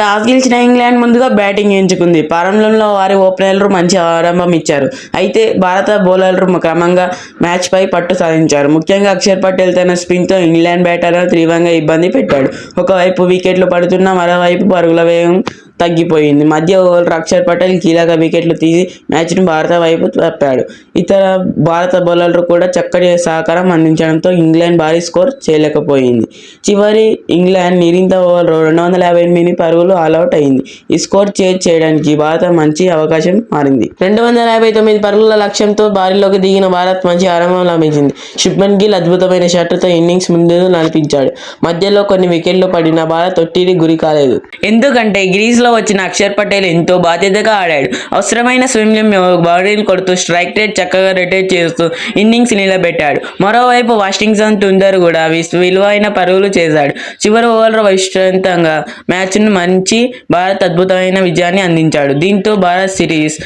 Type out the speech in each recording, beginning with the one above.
Toss గెలిచిన England ముందుగా batting ఎంచుకుంది. ప్రారంభంలో వారి ఓపెనర్లు మంచి ఆరంభం ఇచ్చారు. అయితే భారత బౌలర్లు క్రమంగా మ్యాచ్పై పట్టు సాధించారు. ముఖ్యంగా అక్షర్ పటేల్ తన స్పిన్తో ఇంగ్లాండ్ బ్యాటర్లను తీవ్రంగా ఇబ్బంది పెట్టాడు. ఒకవైపు వికెట్లు పడుతున్నా మరోవైపు పరుగుల వేగం తగ్గిపోయింది. మధ్య ఓవర్లో అక్షర్ పటేల్ కీలక వికెట్లు తీసి మ్యాచ్ను భారత వైపు తప్పాడు. ఇతర భారత బౌలర్లు కూడా చక్కటి సహకారం అందించడంతో ఇంగ్లాండ్ భారీ స్కోర్ చేయలేకపోయింది. చివరి ఇంగ్లాండ్ నిర్ణీత ఓవర్లో 258 పరుగులు ఆలౌట్ అయింది. ఈ స్కోర్ చేయడానికి భారత మంచి అవకాశం మారింది. 259 పరుగుల లక్ష్యంతో బరిలోకి దిగిన భారత్ మంచి ఆరంభం లభించింది. శుభ్మన్ గిల్ అద్భుతమైన షాట్లతో ఇన్నింగ్స్ ముందు నడిపించాడు. మధ్యలో కొన్ని వికెట్లు పడినా భారత్ ఒత్తిడి గురి కాలేదు. ఎందుకంటే గ్రీజ్లో వచ్చిన అక్షర్ పటేల్ ఎంతో బాధ్యతగా ఆడాడు. అవసరమైన సమయంలో బౌండరీలు కొడుతూ స్ట్రైక్ రేట్ చక్కగా రొటేట్ చేస్తూ ఇన్నింగ్స్ నిలబెట్టాడు. మరోవైపు వాషింగ్టన్ సుందర్ కూడా విలువైన పరుగులు చేశాడు. చివరి ఓవర్లో విస్తృతంగా మ్యాచ్ను మంచి భారత్ అద్భుతమైన విజయాన్ని అందించాడు. దీంతో భారత్ సిరీస్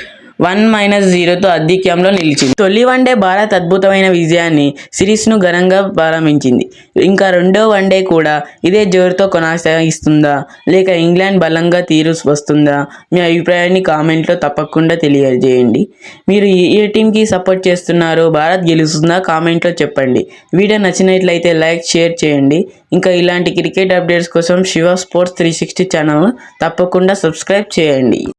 1-0తో ఆధిక్యంలో నిలిచింది. తొలి వన్డే భారత్ అద్భుతమైన విజయాన్ని సిరీస్ను ఘనంగా ప్రారంభించింది. ఇంకా రెండో వన్డే కూడా ఇదే జోరుతో కొనసాగిస్తుందా లేక ఇంగ్లాండ్ బలంగా తీరు వస్తుందా? మీ అభిప్రాయాన్ని కామెంట్లో తప్పకుండా తెలియజేయండి. మీరు ఏ టీంకి సపోర్ట్ చేస్తున్నారో, భారత్ గెలుస్తుందా కామెంట్లో చెప్పండి. వీడియో నచ్చినట్లయితే లైక్, షేర్ చేయండి. ఇంకా ఇలాంటి క్రికెట్ అప్డేట్స్ కోసం శివ స్పోర్ట్స్ 360 ఛానల్ను తప్పకుండా సబ్స్క్రైబ్ చేయండి.